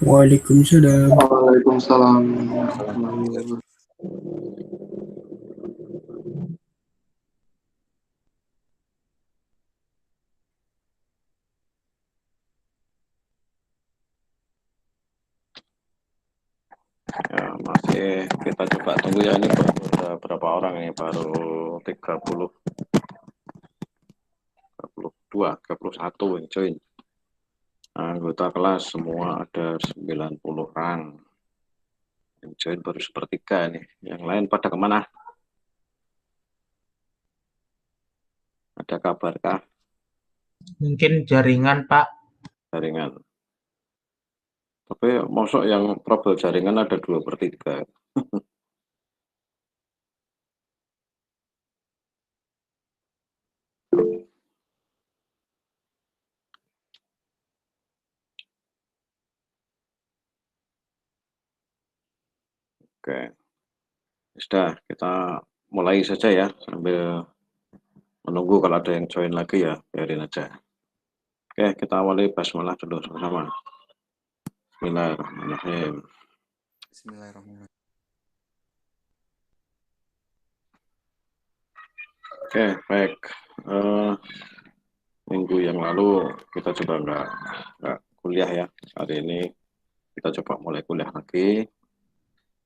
Waalaikumsalam. Waalaikumsalam. Ya, masih kita coba tunggu ya, ini baru berapa orang ini, baru 31 yang join. Anggota kelas semua ada 90 orang. Yang join baru sepertiga nih. Yang lain pada kemana? Ada kabarkah? Mungkin jaringan, Pak. Jaringan. Tapi masuk yang trouble jaringan ada 2/3. Oke. Sudah, kita mulai saja ya, sambil menunggu kalau ada yang join lagi ya, biarin aja. Oke, kita awali basmalah dulu sama-sama. Bismillahirrahmanirrahim. Bismillahirrahmanirrahim. Oke, baik. Minggu yang lalu kita coba nggak kuliah ya. Hari ini kita coba mulai kuliah lagi.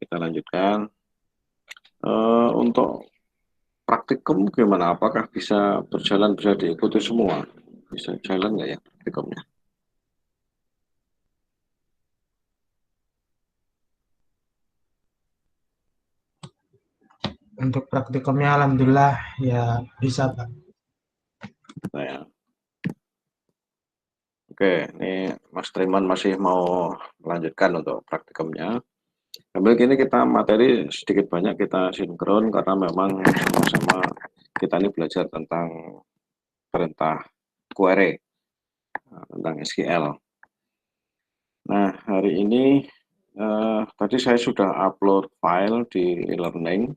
Kita lanjutkan. Untuk praktikum gimana? Apakah bisa berjalan, bisa diikuti semua? Bisa jalan nggak ya praktikumnya? Untuk praktikumnya alhamdulillah ya bisa, Pak. Nah, ya. Oke, ini Mas Triman masih mau melanjutkan untuk praktikumnya. Sambil gini kita materi sedikit banyak kita sinkron karena memang sama-sama kita ini belajar tentang perintah query, tentang SQL. Nah, hari ini tadi saya sudah upload file di e-learning.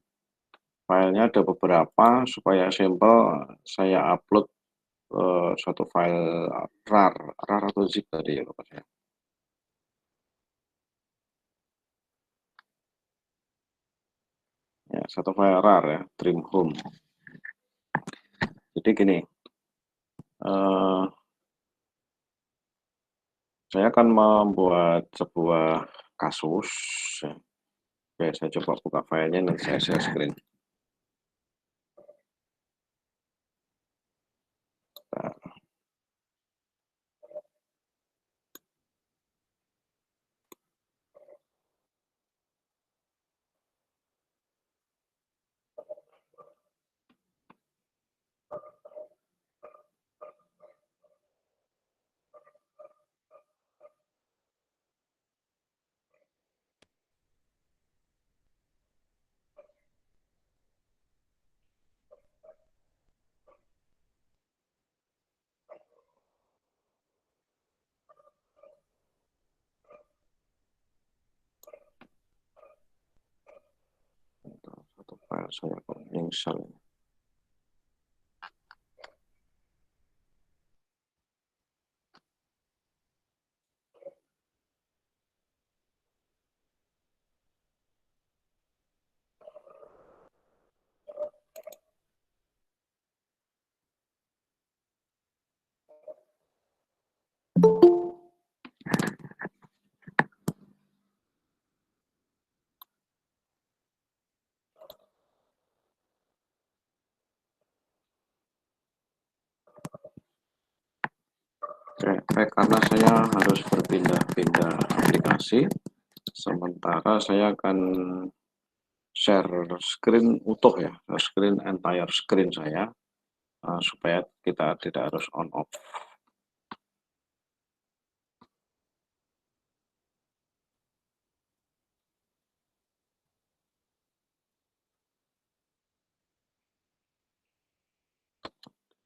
Filenya ada beberapa, supaya simple saya upload suatu file RAR atau zip tadi ya Bapak saya. Ya, satu file RAR ya, Dream Home. Jadi gini, saya akan membuat sebuah kasus. Oke, saya coba buka filenya dan saya share screen. Satu file saya kok install. Oke, baik, karena saya harus berpindah-pindah aplikasi, sementara saya akan share screen utuh ya, screen entire screen saya, supaya kita tidak harus on off.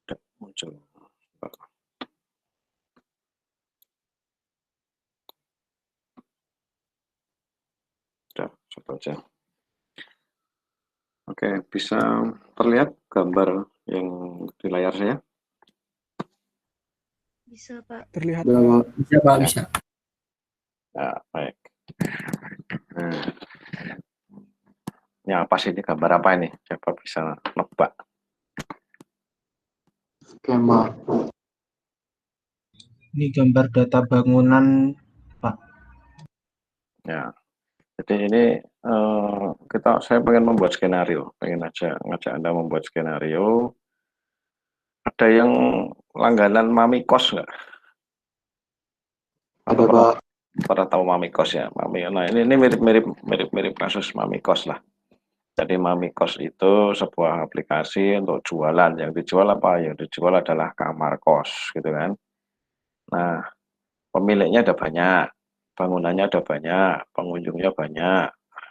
Tidak muncul. Sudah, satu aja. Oke, bisa terlihat gambar yang di layar saya? Bisa, Pak. Terlihat. Ya, Pak. Bisa, Pak, bisa. Ya, baik. Nah, ini apa sih, ini gambar apa ini? Siapa bisa nebak? Skema. Ini gambar data bangunan, Pak. Ya, jadi ini saya pengen membuat skenario, pengen ngajak Anda membuat skenario. Ada yang langganan Mami Kos nggak? Atau Ada, Pak. pernah tahu Mami Kos ya? Nah ini mirip kasus Mami Kos lah. Jadi Mami Kos itu sebuah aplikasi untuk jualan. Yang dijual apa? Yang dijual adalah kamar kos, gitu kan? Nah, pemiliknya ada banyak, bangunannya ada banyak, pengunjungnya banyak,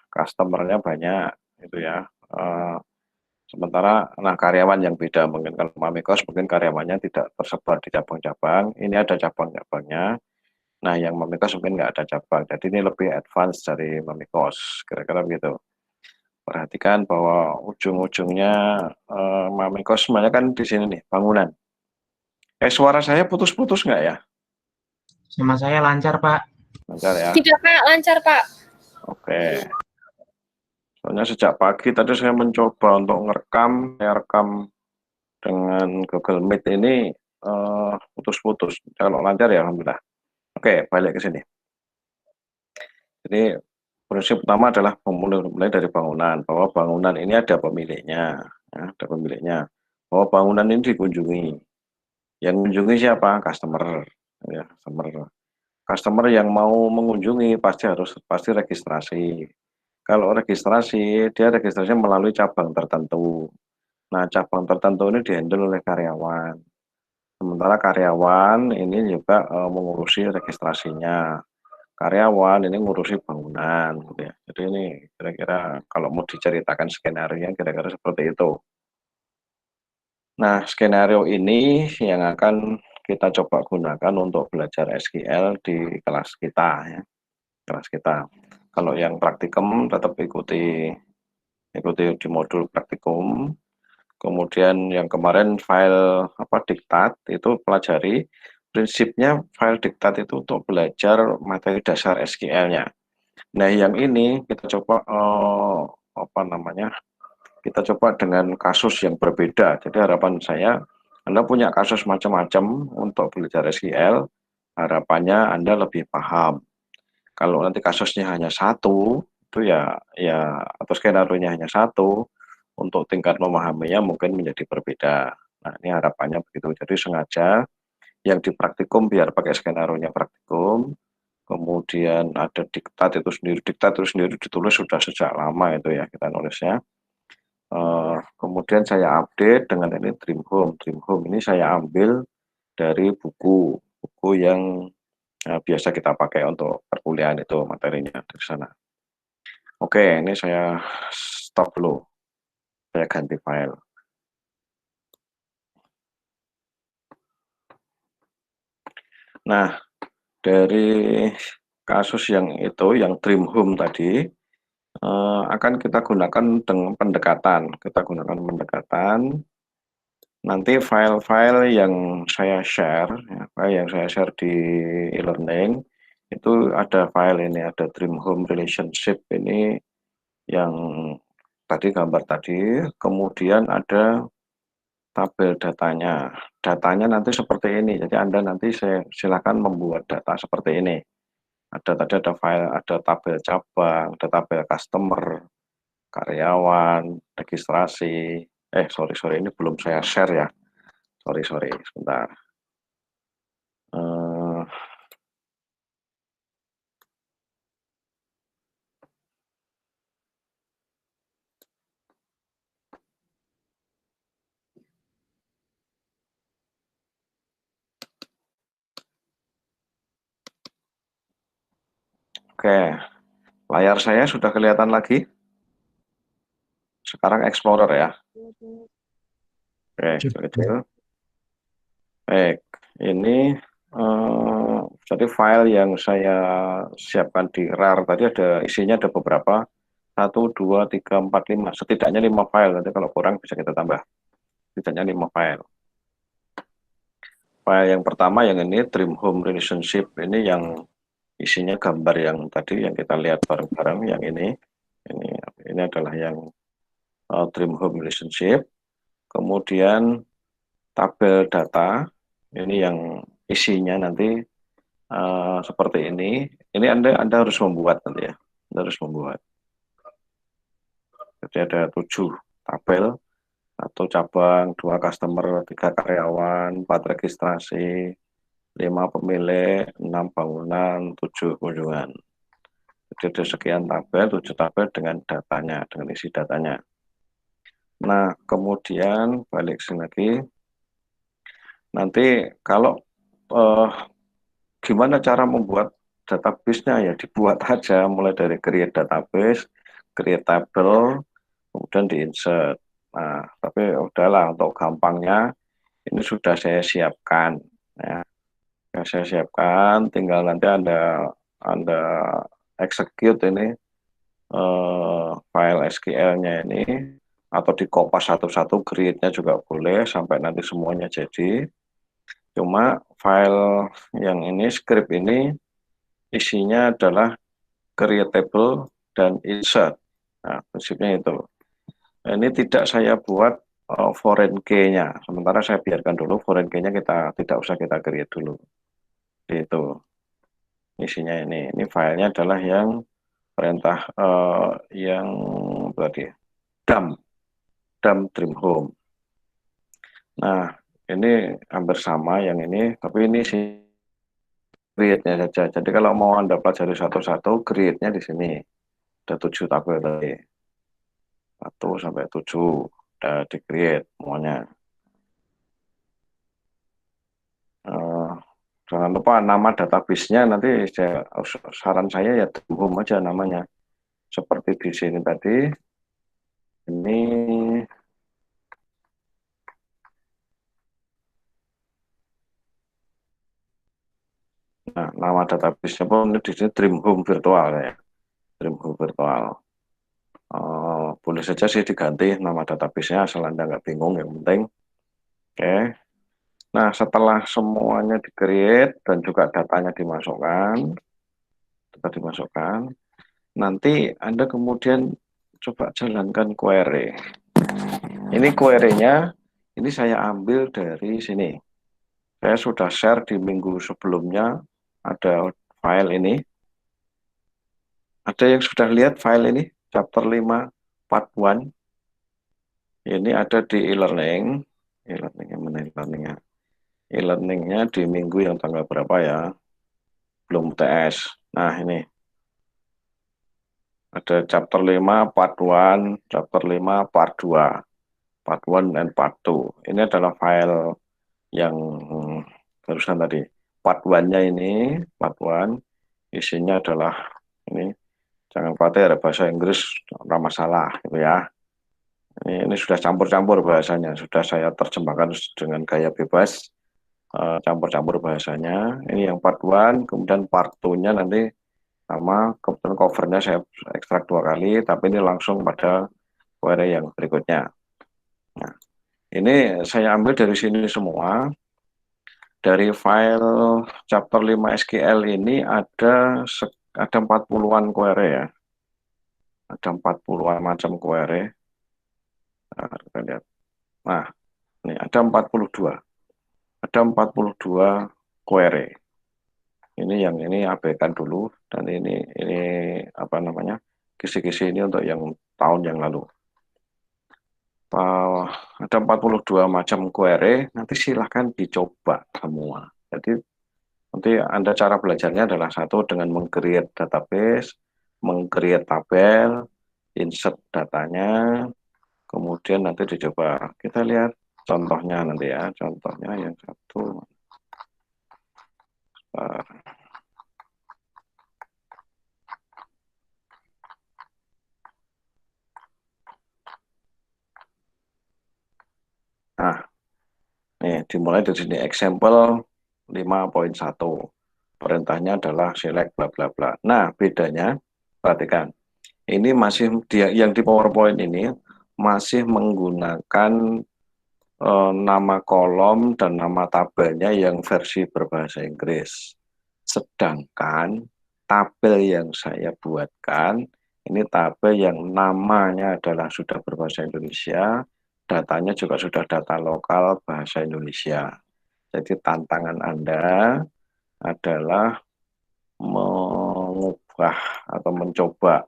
customernya banyak, gitu ya. Eh, Sementara, nah karyawan yang beda, mungkin kalau Mami Kos mungkin karyawannya tidak tersebar di cabang-cabang, ini ada cabang-cabangnya. Nah, yang Mami Kos mungkin nggak ada cabang, jadi ini lebih advance dari Mami Kos, kira-kira begitu. Perhatikan bahwa ujung-ujungnya Mami Kos semuanya kan di sini nih, bangunan. Suara saya putus-putus nggak ya? Sama saya lancar, Pak. Lancar ya? Tidak, Pak. Lancar, Pak. Oke. Soalnya sejak pagi tadi saya mencoba untuk saya rekam dengan Google Meet ini putus-putus. Kalau lancar ya alhamdulillah. Oke, balik ke sini. Jadi prinsip pertama adalah mulai dari bangunan, bahwa bangunan ini ada pemiliknya, ya, ada pemiliknya. Bahwa bangunan ini dikunjungi. Yang mengunjungi siapa? Customer, ya, customer. Customer yang mau mengunjungi pasti registrasi. Kalau registrasi, dia registrasinya melalui cabang tertentu. Nah, cabang tertentu ini dihandle oleh karyawan. Sementara karyawan ini juga mengurusi registrasinya. Karyawan ini ngurusi bangunan, gitu ya. Jadi ini kira-kira kalau mau diceritakan skenario kira-kira seperti itu. Nah, skenario ini yang akan kita coba gunakan untuk belajar SQL di kelas kita, ya. Kelas kita. Kalau yang praktikum tetap ikuti di modul praktikum. Kemudian yang kemarin file diktat itu pelajari prinsipnya file diktat itu untuk belajar materi dasar SQL-nya. Nah, yang ini kita coba kita coba dengan kasus yang berbeda. Jadi harapan saya Anda punya kasus macam-macam untuk belajar SQL, harapannya Anda lebih paham. Kalau nanti kasusnya hanya satu, itu atau skenario-nya hanya satu, untuk tingkat memahaminya mungkin menjadi berbeda. Nah, ini harapannya begitu. Jadi sengaja yang di praktikum biar pakai skenario-nya praktikum, kemudian ada diktat itu sendiri ditulis sudah sejak lama itu ya kita nulisnya. Kemudian saya update dengan ini Dream Home. Dream Home ini saya ambil dari buku yang biasa kita pakai untuk perkuliahan itu materinya dari sana. Oke, ini saya stop dulu. Saya ganti file. Nah, dari kasus yang Dream Home tadi, akan kita gunakan dengan pendekatan. Kita gunakan pendekatan. Nanti file-file yang saya share, di e-learning, itu ada file ini, ada Dream Home Relationship ini yang tadi gambar tadi, kemudian ada tabel datanya. Datanya nanti seperti ini, jadi Anda nanti silakan membuat data seperti ini. Tadi ada file, ada tabel cabang, ada tabel customer, karyawan, registrasi. Sorry, ini belum saya share ya. Sorry, sebentar. Oke, layar saya sudah kelihatan lagi. Sekarang Explorer ya. Oke, kecil. Baik, ini jadi file yang saya siapkan di RAR tadi isinya ada beberapa, 1, 2, 3, 4, 5, setidaknya 5 file, nanti kalau kurang bisa kita tambah, setidaknya 5 file. File yang pertama yang ini Dream Home Relationship, ini yang isinya gambar yang tadi yang kita lihat bareng-bareng, yang ini adalah yang Dream Home Relationship. Kemudian tabel data, ini yang isinya nanti seperti ini. Ini Anda harus membuat nanti ya, Anda harus membuat. Jadi ada 7 tabel, 1 cabang, 2 customer, 3 karyawan, 4 registrasi, 5 pemilik, 6 bangunan, 7 kunjungan. Jadi ada sekian tabel, 7 tabel dengan datanya, dengan isi datanya. Nah, kemudian balik sini lagi. Nanti kalau gimana cara membuat database-nya, ya dibuat aja mulai dari create database, create table, kemudian di-insert. Nah, tapi udahlah untuk gampangnya ini sudah saya siapkan ya. Saya siapkan, tinggal nanti Anda execute ini file SQL-nya ini, atau di kopas satu-satu, create-nya juga boleh sampai nanti semuanya jadi. Cuma file yang ini, script ini isinya adalah create table dan insert. Nah, prinsipnya itu. Nah, ini tidak saya buat foreign key-nya. Sementara saya biarkan dulu foreign key-nya, kita tidak usah kita create dulu. Itu isinya ini. Ini filenya adalah yang perintah yang tadi dump Dream Home. Nah, ini hampir sama yang ini, tapi ini sih create-nya saja. Jadi kalau mau Anda pelajari satu-satu, create-nya di sini. Ada 7 tabel tadi. 1 sampai 7 udah di-create semuanya. Jangan lupa nama database-nya nanti saran saya ya Dream Home aja namanya. Seperti di sini tadi. Ini nama database-nya pun di sini Dream Home Virtual ya. Dream Home Virtual. Boleh saja sih diganti nama database-nya asal Anda nggak bingung, yang penting. Oke. Nah, setelah semuanya di-create dan juga datanya dimasukkan, nanti Anda kemudian coba jalankan query. Ini query-nya, ini saya ambil dari sini. Saya sudah share di minggu sebelumnya, ada file ini. Ada yang sudah lihat file ini, chapter 5, part 1. Ini ada di e-learning. E-learning-nya mana e-learning-nya? E-learning-nya di minggu yang tanggal berapa ya? Belum TS. Nah, ini. Ada chapter 5, part 1, chapter 5, part 2. Part 1 dan part 2. Ini adalah file yang barusan tadi. Part 1-nya ini, part 1, isinya adalah ini. Jangan khawatir, ada bahasa Inggris, tidak masalah gitu ya. Ini sudah campur-campur bahasanya, sudah saya terjemahkan dengan gaya bebas, campur-campur bahasanya. Ini yang part 1, kemudian part 2-nya nanti sama, kemudian covernya saya ekstrak 2 kali, tapi ini langsung pada query yang berikutnya. Nah, ini saya ambil dari sini semua. Dari file chapter 5 SQL ini ada 40-an query ya. Ada 40-an macam query. Nah, kita lihat. Nah, ini ada 42. Ada 42 query. Ini yang ini abaikan dulu, dan ini apa namanya? Kisi-kisi ini untuk yang tahun yang lalu. Ada 42 macam query, nanti silahkan dicoba semua. Jadi nanti Anda cara belajarnya adalah satu dengan meng-create database, meng-create tabel, insert datanya, kemudian nanti dicoba. Kita lihat contohnya nanti ya, contohnya yang satu. Nah, nih dimulai dari sini, example 5.1. Perintahnya adalah select bla bla bla. Nah, bedanya, perhatikan. Ini masih yang di PowerPoint ini masih menggunakan nama kolom dan nama tabelnya yang versi berbahasa Inggris. Sedangkan tabel yang saya buatkan, ini tabel yang namanya adalah sudah berbahasa Indonesia, datanya juga sudah data lokal bahasa Indonesia. Jadi tantangan Anda adalah mengubah atau mencoba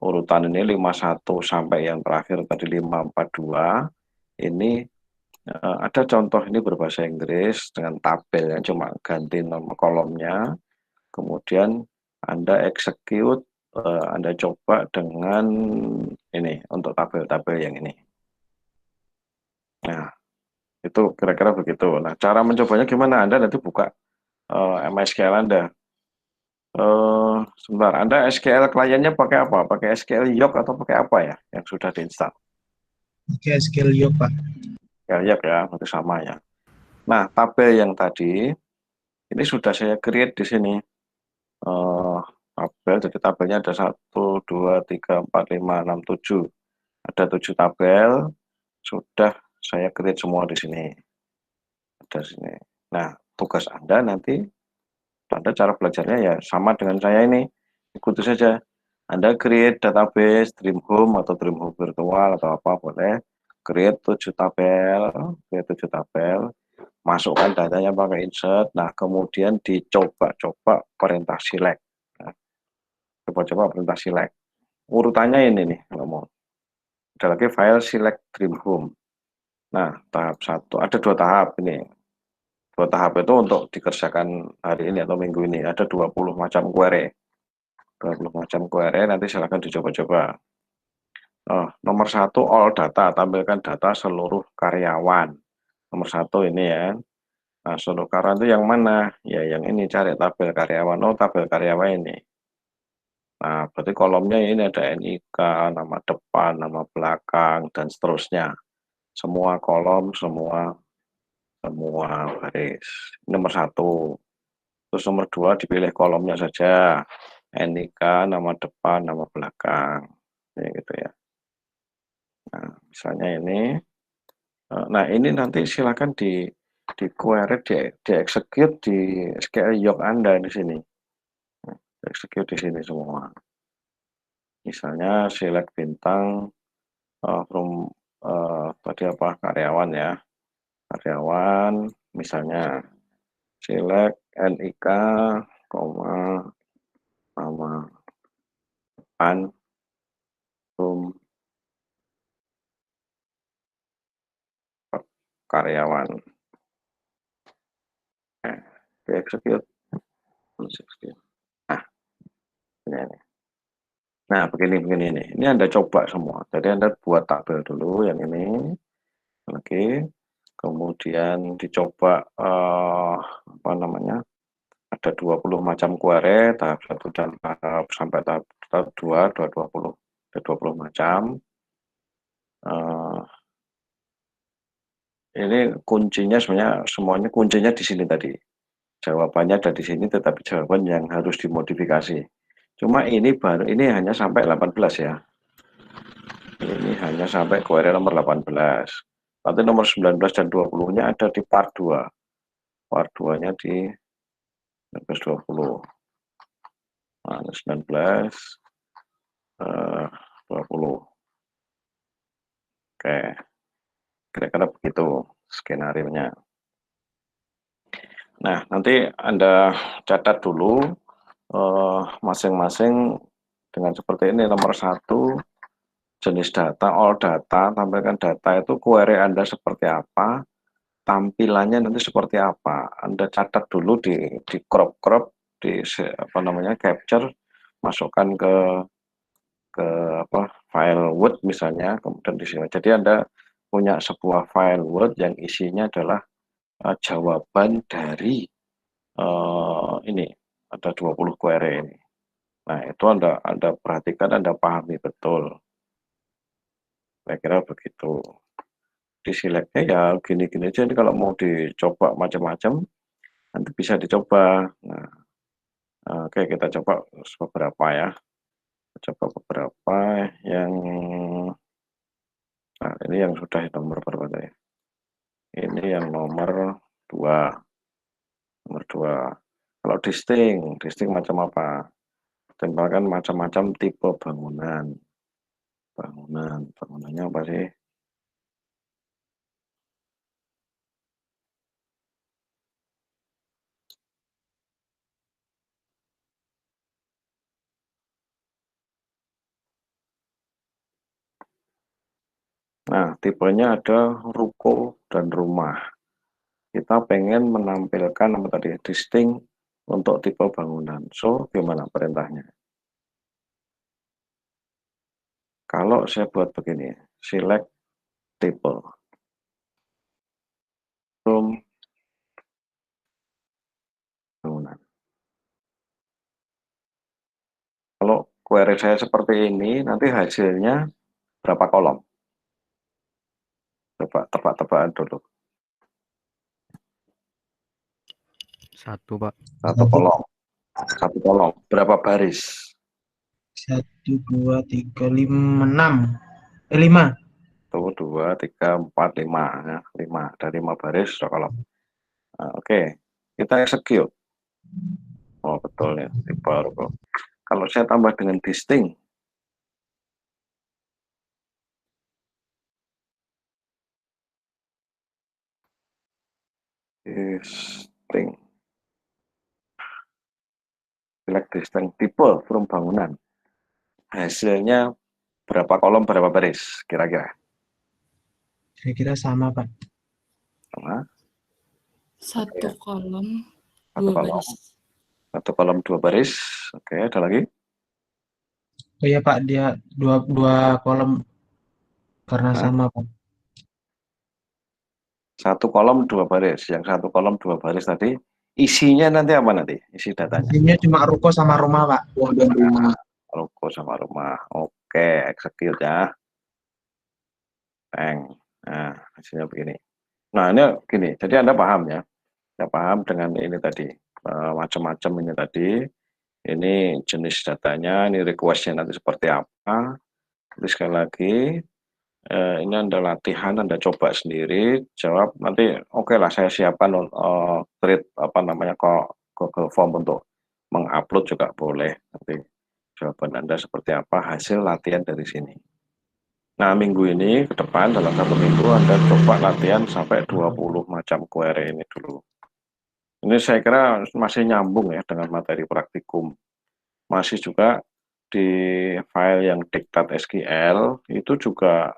urutan ini 51 sampai yang terakhir tadi 542. Ini ada contoh ini berbahasa Inggris dengan tabel yang cuma ganti nama kolomnya. Kemudian Anda execute, Anda coba dengan ini untuk tabel-tabel yang ini. Nah, itu kira-kira begitu. Nah, cara mencobanya gimana? Anda nanti buka MySQL Anda. Sebentar, Anda SQL kliennya pakai apa? Pakai SQL Yoke atau pakai apa ya yang sudah diinstal? Oke, skill yuk, Pak. SQL Yoke ya, itu sama ya. Nah, tabel yang tadi ini sudah saya create di sini. Tabel, jadi tabelnya ada 1, 2, 3, 4, 5, 6, 7. Ada 7 tabel, sudah saya create semua di sini. Ada sini. Nah, tugas Anda nanti, Anda cara belajarnya ya sama dengan saya ini. Ikuti saja. Anda create database Dream Home atau Dream Home virtual atau apa boleh. Create 7 tabel, masukkan datanya pakai insert. Nah, kemudian dicoba-coba perintah select. Nah, coba-coba perintah select. Urutannya ini nih, kalau mau. Ada lagi file select Dream Home. Nah, tahap 1, ada 2 tahap ini. 2 tahap itu untuk dikerjakan hari ini atau minggu ini. Ada 20 macam query. 20 macam query, nanti silahkan dicoba-coba. Nomor 1, all data, tampilkan data seluruh karyawan. Nomor 1 ini ya. Nah, seluruh karyawan itu yang mana? Ya, yang ini, cari tabel karyawan. Oh, tabel karyawan ini. Nah, berarti kolomnya ini ada NIK, nama depan, nama belakang, dan seterusnya. Semua kolom, semua baris. Nomor 1. Terus nomor 2 dipilih kolomnya saja. NIK, nama depan, nama belakang. Ya, gitu ya. Nah, misalnya ini. Nah, ini nanti silakan di query, di execute di SQL Yoke Anda di sini. Execute di sini semua. Misalnya select bintang from tadi apa karyawan ya. Karyawan misalnya select NIK, nama depan from karyawan. Di execute. Nah, ini. Nah, begini ini. Ini Anda coba semua. Jadi Anda buat tabel dulu yang ini. Oke. Kemudian dicoba apa namanya? Ada 20 macam query, tahap 1 dan tahap sampai tahap 2, 20. Ada 20 macam. Ini kuncinya sebenarnya semuanya kuncinya di sini tadi. Jawabannya ada di sini, tetapi jawaban yang harus dimodifikasi. Cuma ini hanya sampai 18 ya. Ini hanya sampai query nomor 18. Nanti nomor 19 dan 20-nya ada di part 2. Part 2-nya di 19-20. Nah, 19, 20. Oke. Kira-kira begitu skenario-nya. Nah, nanti Anda catat dulu masing-masing dengan seperti ini. Nomor 1, jenis data, all data, tampilkan data itu query Anda seperti apa, tampilannya nanti seperti apa. Anda catat dulu di crop, di apa namanya capture, masukkan ke file Word misalnya, kemudian di sini. Jadi Anda punya sebuah file Word yang isinya adalah jawaban dari ini ada 20 query ini. Nah, itu Anda perhatikan, Anda pahami betul. Saya kira begitu. Di selectnya ya gini-gini aja. Ini kalau mau dicoba macam-macam, nanti bisa dicoba. Nah, oke, kita coba beberapa ya. Coba beberapa yang nah, ini yang sudah nomor berapa tadi? Ini yang nomor 2. Nomor 2. Kalau distinct macam apa? tempelkan macam-macam tipe bangunan. Bangunannya apa sih? Nah, tipenya ada ruko dan rumah. Kita pengen menampilkan apa tadi? Distinct untuk tipe bangunan. So, gimana perintahnya? Kalau saya buat begini, select tipe. Room bangunan. Kalau query saya seperti ini, nanti hasilnya berapa kolom? Coba tebak-tebakan dulu. Satu, Pak. Satu kolom. Satu kolom. Berapa baris? 1, 2, 3, 5, 6. 5. 1, 2, 3, 4, 5. Ya, 5. Ada 5 baris, sudah kolom. Nah, oke. Kita execute. Oh, betul ya. Tipe ruko. Kalau saya tambah dengan distinct, select distinct tipe from bangunan. Hasilnya berapa kolom, berapa baris kira-kira? Kira-kira sama, Pak. Sama. Satu kolom, Satu dua kolom. baris. Satu kolom, 2 baris. Oke, ada lagi? Oh iya, Pak, dia dua kolom karena Hah? sama, Pak. Satu kolom, 2 baris. Yang satu kolom, 2 baris tadi, isinya nanti apa nanti? Isi datanya. Isinya cuma ruko sama rumah, Pak. Dan rumah. Ruko sama rumah. Oke, execute ya. Bang. Nah, hasilnya begini. Nah, ini gini. Jadi Anda paham ya. Anda paham dengan ini tadi. Macam-macam ini tadi. Ini jenis datanya, ini request-nya nanti seperti apa. Jadi sekali lagi, ini Anda latihan, Anda coba sendiri, jawab nanti oke lah saya siapkan create apa namanya kok Google Form untuk mengupload juga boleh. Nanti jawaban Anda seperti apa, hasil latihan dari sini. Nah, minggu ini ke depan dalam 1 minggu Anda coba latihan sampai 20 macam query ini dulu. Ini saya kira masih nyambung ya dengan materi praktikum. Masih juga di file yang diktat.sql itu juga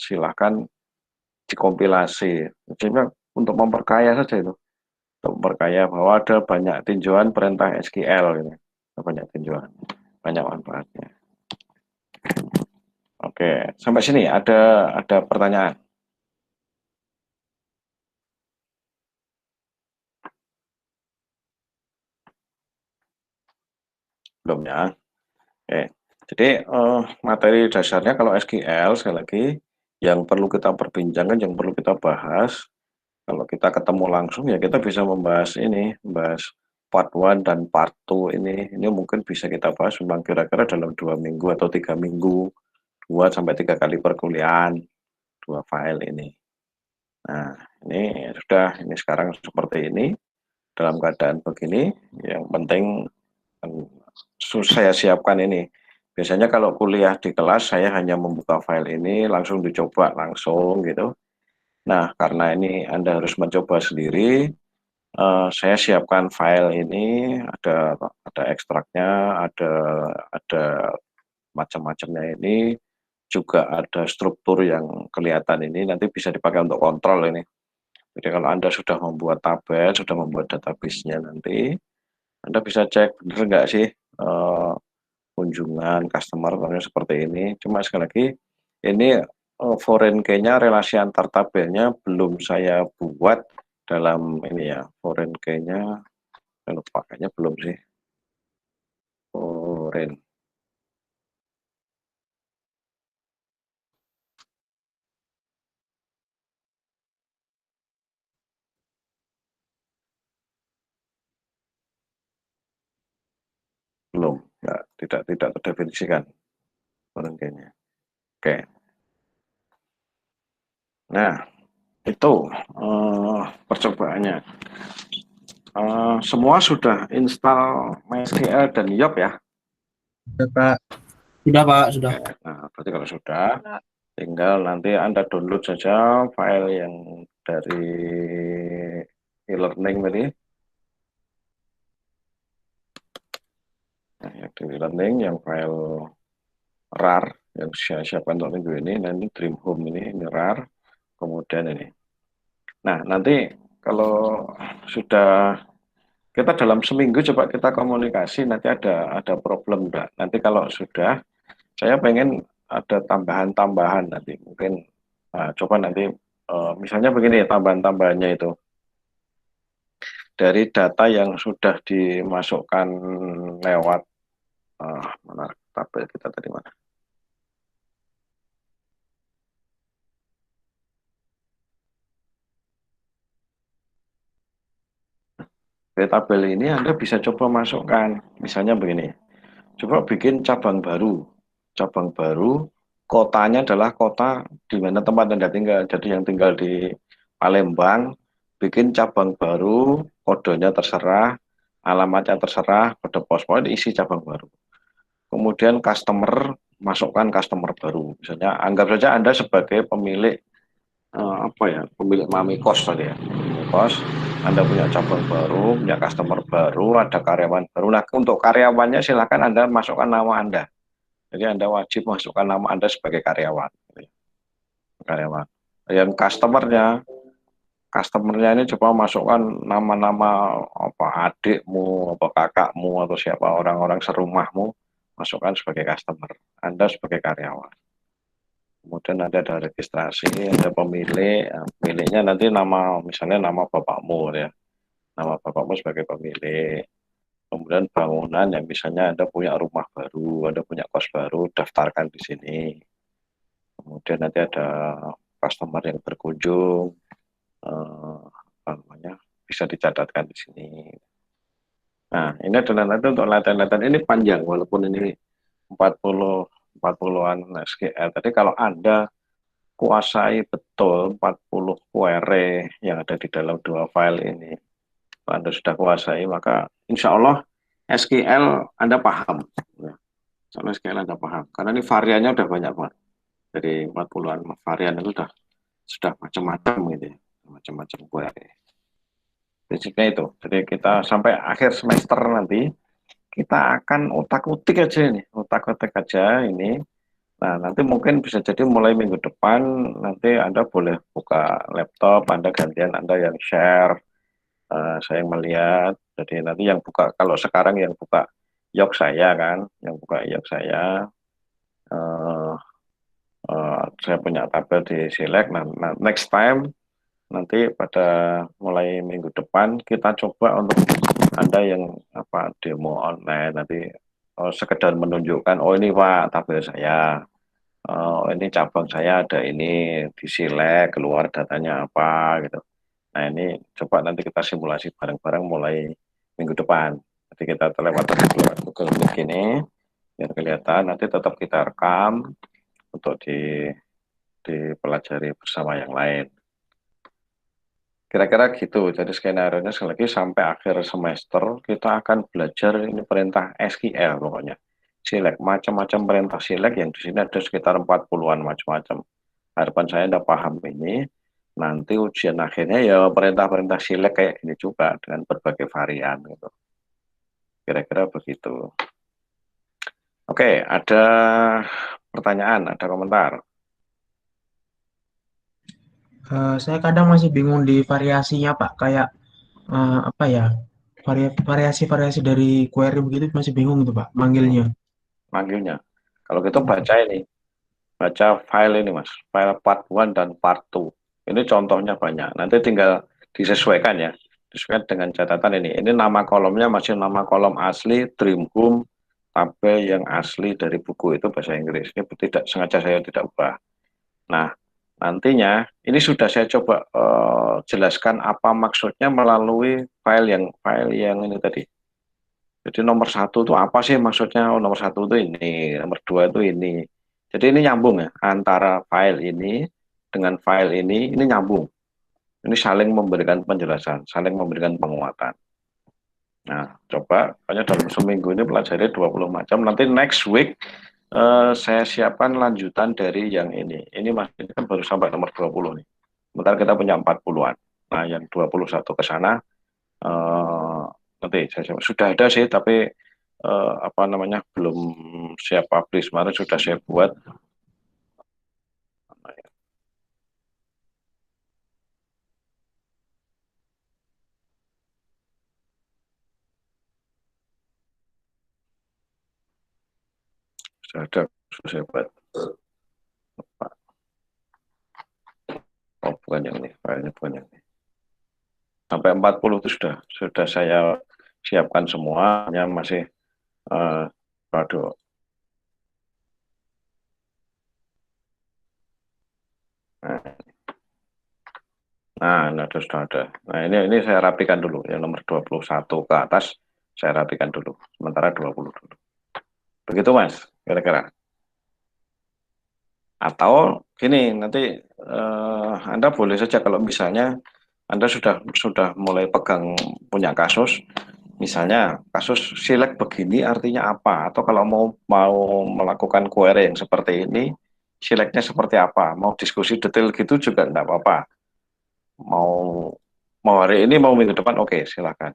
silahkan dikompilasi. Sehingga untuk memperkaya saja itu. Untuk memperkaya bahwa ada banyak tinjauan perintah SQL gitu. Banyak tinjauan, banyak manfaatnya. Oke, sampai sini ada pertanyaan. Belum ya? Oke. Jadi materi dasarnya kalau SQL sekali lagi yang perlu kita perbincangkan, yang perlu kita bahas, kalau kita ketemu langsung ya kita bisa membahas ini, membahas part 1 dan part 2 ini mungkin bisa kita bahas memang kira-kira dalam 2 minggu atau 3 minggu, 2 sampai 3 kali perkuliahan, 2 file ini. Nah, ini sudah, ini sekarang seperti ini, dalam keadaan begini, yang penting saya siapkan ini. Biasanya kalau kuliah di kelas saya hanya membuka file ini langsung dicoba langsung gitu. Nah, karena ini Anda harus mencoba sendiri, saya siapkan file ini, ada ekstraknya, ada macam-macamnya ini, juga ada struktur yang kelihatan ini, nanti bisa dipakai untuk kontrol ini. Jadi kalau Anda sudah membuat tabel, sudah membuat database-nya nanti, Anda bisa cek benar nggak sih kunjungan customer seperti ini. Cuma sekali lagi, ini foreign key-nya, relasi antar tabelnya belum saya buat dalam ini ya, foreign key-nya, lupa kayaknya belum sih. Foreign. Belum, ya, tidak terdefinisikan foreign key-nya. Oke. Nah, itu percobaannya. Semua sudah install MySQL dan Yop ya? Sudah, Pak. Sudah, Pak, sudah. Oke. Nah, berarti kalau sudah, tinggal nanti Anda download saja file yang dari e-learning tadi. Nah, yang dari e-learning, yang file RAR, yang saya siapkan untuk minggu ini, nanti Dream Home ini RAR, kemudian ini. Nah, nanti kalau sudah kita dalam seminggu coba kita komunikasi, nanti ada problem enggak. Nanti kalau sudah, saya pengen ada tambahan-tambahan nanti. Mungkin coba nanti misalnya begini tambahan-tambahannya itu. Dari data yang sudah dimasukkan lewat mana tabel kita tadi mana? Dari tabel ini Anda bisa coba masukkan, misalnya begini. Coba bikin cabang baru. Cabang baru, kotanya adalah kota di mana tempat Anda tinggal. Jadi yang tinggal di Palembang, bikin cabang baru, kodenya terserah, alamatnya terserah, kode pos, pokoknya isi cabang baru. Kemudian customer, masukkan customer baru. Misalnya, anggap saja Anda sebagai pemilik pemilik Mami Kos tadi ya. Mami Kos, Anda punya cabang baru, punya customer baru, ada karyawan baru. Nah, untuk karyawannya silakan Anda masukkan nama Anda. Jadi Anda wajib masukkan nama Anda sebagai karyawan. Karyawan. Yang customernya ini coba masukkan nama-nama apa adikmu, apa kakakmu, atau siapa orang-orang serumahmu, masukkan sebagai customer. Anda sebagai karyawan. Kemudian ada registrasi, ada pemilik, miliknya nanti misalnya nama bapakmu ya, nama bapakmu sebagai pemilik. Kemudian bangunan yang misalnya Anda punya rumah baru, Anda punya kos baru, daftarkan di sini. Kemudian nanti ada customer yang berkunjung, bisa dicatatkan di sini. Nah, ini adalah nanti untuk latihan-latihan ini panjang, walaupun ini 40-an SQL. Tadi kalau Anda kuasai betul 40 query yang ada di dalam dua file ini, kalau Anda sudah kuasai, maka insya Allah SQL Anda paham. Ya. Soal SQL Anda paham. Karena ini variannya udah banyak banget. Dari 40-an varian itu sudah macam-macam gitu ya. Macam-macam query. Basicnya itu. Jadi kita sampai akhir semester nanti, kita akan otak-utik aja ini. Otak-utik aja ini. Nah, nanti mungkin bisa jadi mulai minggu depan, nanti Anda boleh buka laptop, Anda gantian Anda yang share, saya yang melihat. Jadi nanti yang buka, kalau sekarang yang buka Yok saya kan, yang buka Yok saya punya tabel di select. Nah, next time, nanti pada mulai minggu depan, kita coba untuk Anda yang demo online, nanti sekedar menunjukkan, oh ini Pak, tabel saya. Ini cabang saya ada ini di select, keluar datanya apa gitu. Nah ini coba nanti kita simulasi bareng-bareng mulai minggu depan. Nanti kita terlewat Google Meet ini biar kelihatan. Nanti tetap kita rekam untuk dipelajari bersama yang lain. Kira-kira gitu. Jadi skenario-nya sekali lagi sampai akhir semester kita akan belajar ini perintah SQL pokoknya. Select, macam-macam perintah select yang di sini ada sekitar 40-an macam-macam. Harapan saya Anda paham ini. Nanti ujian akhirnya ya perintah-perintah select kayak ini juga dengan berbagai varian gitu. Kira-kira begitu. Oke, ada pertanyaan, ada komentar? Saya kadang masih bingung di variasinya, Pak. Kayak variasi-variasi dari query begitu masih bingung gitu, Pak, manggilnya. Manggilnya. Kalau gitu baca ini. Baca file ini Mas, file part 1 dan part 2. Ini contohnya banyak. Nanti tinggal disesuaikan ya. Disesuaikan dengan catatan ini. Ini nama kolomnya masih nama kolom asli Dream Home, tabel yang asli dari buku itu bahasa Inggris. Ini tidak sengaja saya tidak ubah. Nah, nantinya ini sudah saya coba jelaskan apa maksudnya melalui file yang ini tadi. Jadi nomor 1 itu apa sih maksudnya? Oh, nomor 1 itu ini, nomor 2 itu ini. Jadi ini nyambung ya, antara file ini dengan file ini nyambung. Ini saling memberikan penjelasan, saling memberikan penguatan. Nah, coba pokoknya dalam seminggu ini pelajari 20 macam. Nanti next week saya siapkan lanjutan dari yang ini. Ini masih kan baru sampai nomor 20 nih. Sebentar kita punya 40-an. Nah, yang 21 ke sana nanti saya siap. Sudah ada sih, tapi apa namanya belum siap publish. Kemarin sudah saya buat. Sudah ada, sudah saya buat. Oh, bukan yang ini, filenya bukan yang ini. Sampai 40 itu sudah saya siapkan semuanya, masih produk. Nah, ini sudah ada. Nah, ini saya rapikan dulu. Yang nomor 21 ke atas, saya rapikan dulu. Sementara 20 dulu. Begitu, Mas, kira-kira. Atau gini, nanti Anda boleh saja kalau misalnya Anda sudah mulai pegang punya kasus, misalnya kasus silek begini artinya apa? Atau kalau mau melakukan query yang seperti ini, sileknya seperti apa? Mau diskusi detail gitu juga enggak apa-apa. Mau hari ini, mau minggu depan, oke, silakan.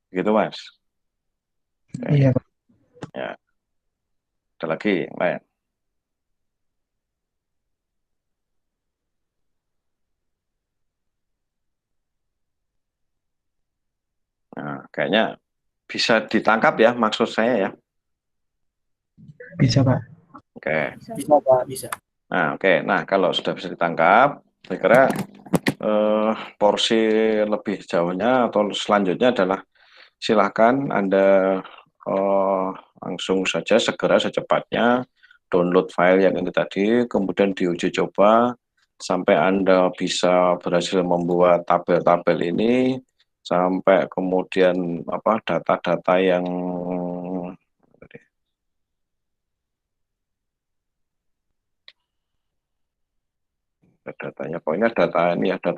Gitu, Mas. Iya, Pak. Ya. Ada lagi yang lain. Nah, kayaknya bisa ditangkap ya maksud saya ya. Bisa, Pak. Oke. Bisa, Pak, bisa. Nah, oke. Nah, kalau sudah bisa ditangkap, saya kira porsi lebih jauhnya atau selanjutnya adalah silahkan Anda langsung saja segera secepatnya download file yang ini tadi, kemudian diuji coba sampai Anda bisa berhasil membuat tabel-tabel ini, sampai kemudian apa data-data yang datanya, pokoknya data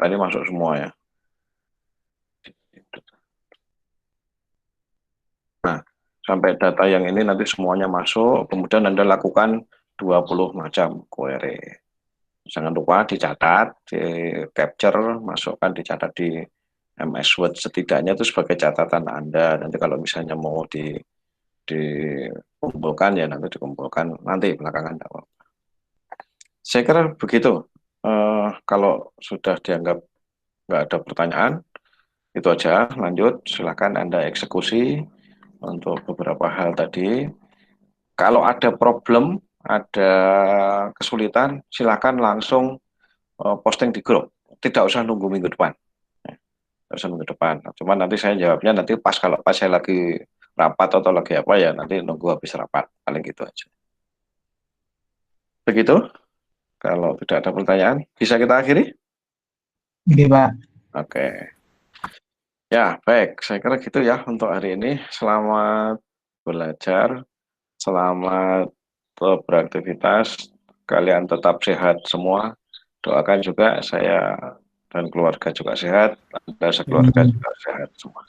ini masuk semua ya. Nah, sampai data yang ini nanti semuanya masuk, kemudian Anda lakukan 20 macam query. Jangan lupa dicatat, di capture, masukkan, dicatat di MS Word setidaknya itu sebagai catatan Anda. Nanti kalau misalnya mau dikumpulkan ya nanti dikumpulkan nanti belakangan. Saya kira begitu. Kalau sudah dianggap nggak ada pertanyaan, itu aja. Lanjut, silakan Anda eksekusi untuk beberapa hal tadi. Kalau ada problem, ada kesulitan, silakan langsung posting di grup. Tidak usah nunggu minggu depan. Tidak usah minggu depan. Cuma nanti saya jawabnya nanti kalau pas saya lagi rapat atau lagi apa ya nanti nunggu habis rapat. Paling gitu aja. Begitu. Kalau tidak ada pertanyaan, bisa kita akhiri? Oke, Pak. Oke. Ya, baik. Saya kira gitu ya untuk hari ini. Selamat belajar. Selamat beraktivitas. Kalian tetap sehat semua. Doakan juga saya dan keluarga juga sehat. Anda sekeluarga juga sehat semua.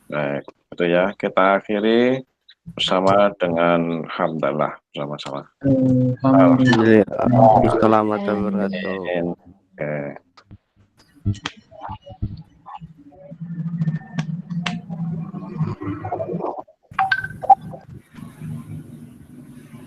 Baik, itu ya. Kita akhiri bersama dengan hamdalah bersama-sama. Alhamdulillah. Assalamualaikum warahmatullahi wabarakatuh. Oke.